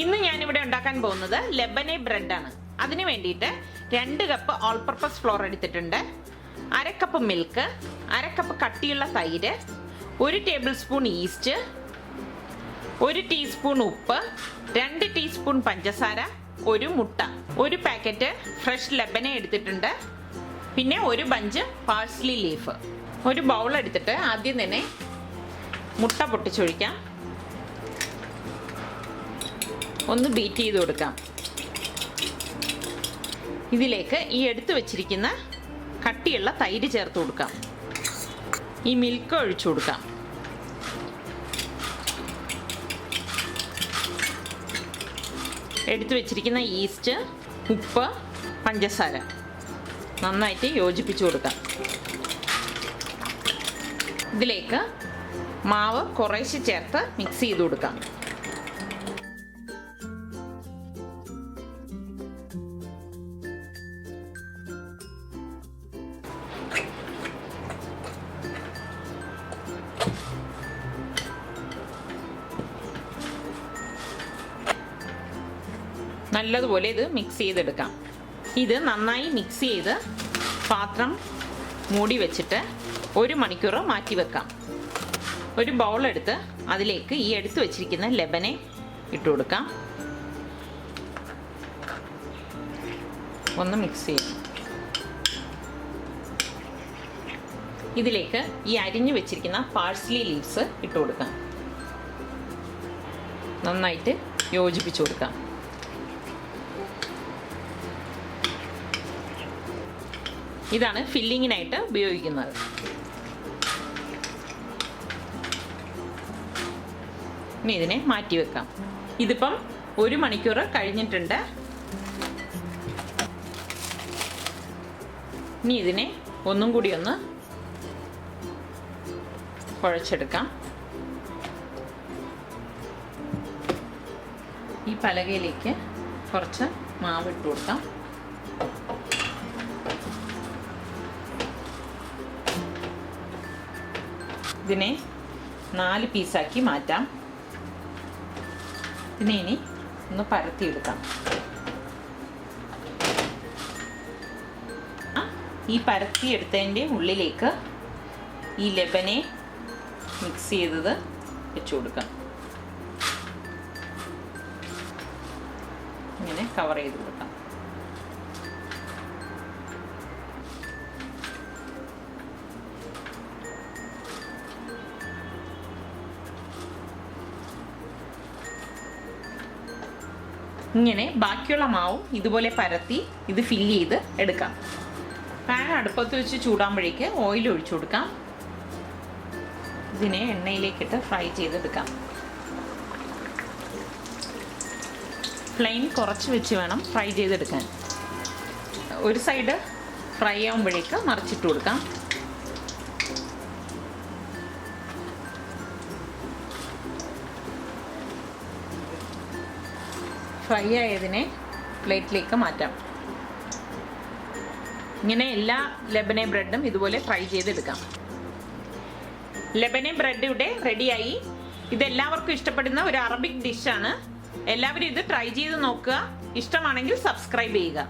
ഇന്ന് ഞാനിവിടെ ഉണ്ടാക്കാൻ പോകുന്നത് ലെബനെ ബ്രെഡാണ്. അതിന് വേണ്ടിയിട്ട് 2 കപ്പ് ഓൾ പർപ്പസ് ഫ്ലോർ എടുത്തിട്ടുണ്ട്, 1/2 കപ്പ് മിൽക്ക്, 1/2 കപ്പ് കട്ടിയുള്ള തൈര്, 1 ടേബിൾ സ്പൂൺ ഈസ്റ്റ്, 1 ടീസ്പൂൺ ഉപ്പ്, 2 ടീസ്പൂൺ പഞ്ചസാര, 1 മുട്ട, 1 പാക്കറ്റ് ഫ്രഷ് ലെബനെ എടുത്തിട്ടുണ്ട്, പിന്നെ 1 ബഞ്ച് പാഴ്സ്ലി ലീഫ്. ഒരു ബൗൾ എടുത്തിട്ട് ആദ്യം തന്നെ മുട്ട പൊട്ടിച്ചൊഴിക്കാം. ഒന്ന് ബീറ്റ് ചെയ്ത് കൊടുക്കാം. ഇതിലേക്ക് ഈ എടുത്തു വെച്ചിരിക്കുന്ന കട്ടിയുള്ള തൈര് ചേർത്ത് കൊടുക്കാം. ഈ മിൽക്ക് ഒഴിച്ചു കൊടുക്കാം. എടുത്തു വെച്ചിരിക്കുന്ന ഈസ്റ്റ്, ഉപ്പ്, പഞ്ചസാര നന്നായിട്ട് യോജിപ്പിച്ചു കൊടുക്കാം. ഇതിലേക്ക് മാവ് കുറേശ്ശെ ചേർത്ത് മിക്സ് ചെയ്ത് കൊടുക്കാം. നല്ലതുപോലെ ഇത് മിക്സ് ചെയ്തെടുക്കാം. ഇത് നന്നായി മിക്സ് ചെയ്ത് പാത്രം മൂടി വെച്ചിട്ട് 1 മണിക്കൂർ മാറ്റി വെക്കാം. ഒരു ബൗൾ എടുത്ത് അതിലേക്ക് ഈ എടുത്തു വെച്ചിരിക്കുന്ന ലെബനെ ഇട്ട് കൊടുക്കാം. ഒന്ന് മിക്സ് ചെയ്യാം. ഇതിലേക്ക് ഈ അരിഞ്ഞു വെച്ചിരിക്കുന്ന പാഴ്സ്ലി ലീവ്സ് ഇട്ട് കൊടുക്കാം. നന്നായിട്ട് യോജിപ്പിച്ചു കൊടുക്കാം. ഇതാണ് ഫില്ലിങ്ങിനായിട്ട് ഉപയോഗിക്കുന്നത്. ഇനി ഇതിനെ മാറ്റി വെക്കാം. ഇതിപ്പം 1 മണിക്കൂർ കഴിഞ്ഞിട്ടുണ്ട്. ഇനി ഇതിനെ ഒന്നും കൂടി ഒന്ന് കുഴച്ചെടുക്കാം. ഈ പലകയിലേക്ക് കുറച്ച് മാവ് ഇട്ട് കൊടുക്കാം. ഇതിനെ 4 പീസാക്കി മാറ്റാം. ഇതിനെ ഇനി ഒന്ന് പരത്തിയെടുക്കാം. ഈ പരത്തിയെടുത്തതിൻ്റെ ഉള്ളിലേക്ക് ഈ ലെബനെ മിക്സ് ചെയ്തത് വെച്ചു കൊടുക്കാം. ഇങ്ങനെ കവർ ചെയ്ത് കൊടുക്കാം. ഇങ്ങനെ ബാക്കിയുള്ള മാവും ഇതുപോലെ പരത്തി ഇത് ഫില്ല് ചെയ്ത് എടുക്കാം. പാൻ അടുപ്പത്ത് വെച്ച് ചൂടാകുമ്പോഴേക്ക് ഓയിൽ ഒഴിച്ചു കൊടുക്കാം. ഇതിനെ എണ്ണയിലേക്കിട്ട് ഫ്രൈ ചെയ്തെടുക്കാം. ഫ്ലെയിം കുറച്ച് വെച്ച് വേണം ഫ്രൈ ചെയ്തെടുക്കാൻ. ഒരു സൈഡ് ഫ്രൈ ആകുമ്പോഴേക്ക് മറിച്ചിട്ട് കൊടുക്കാം. ഫ്രൈ ആയതിനെ പ്ലേറ്റിലേക്ക് മാറ്റാം. ഇങ്ങനെ എല്ലാ ലെബനെ ബ്രെഡും ഇതുപോലെ ഫ്രൈ ചെയ്തെടുക്കാം. ലെബനെ ബ്രെഡ് ഇവിടെ റെഡിയായി. ഇതെല്ലാവർക്കും ഇഷ്ടപ്പെടുന്ന ഒരു അറബിക് ഡിഷാണ്. എല്ലാവരും ഇത് ട്രൈ ചെയ്ത് നോക്കുക. ഇഷ്ടമാണെങ്കിൽ സബ്സ്ക്രൈബ് ചെയ്യുക.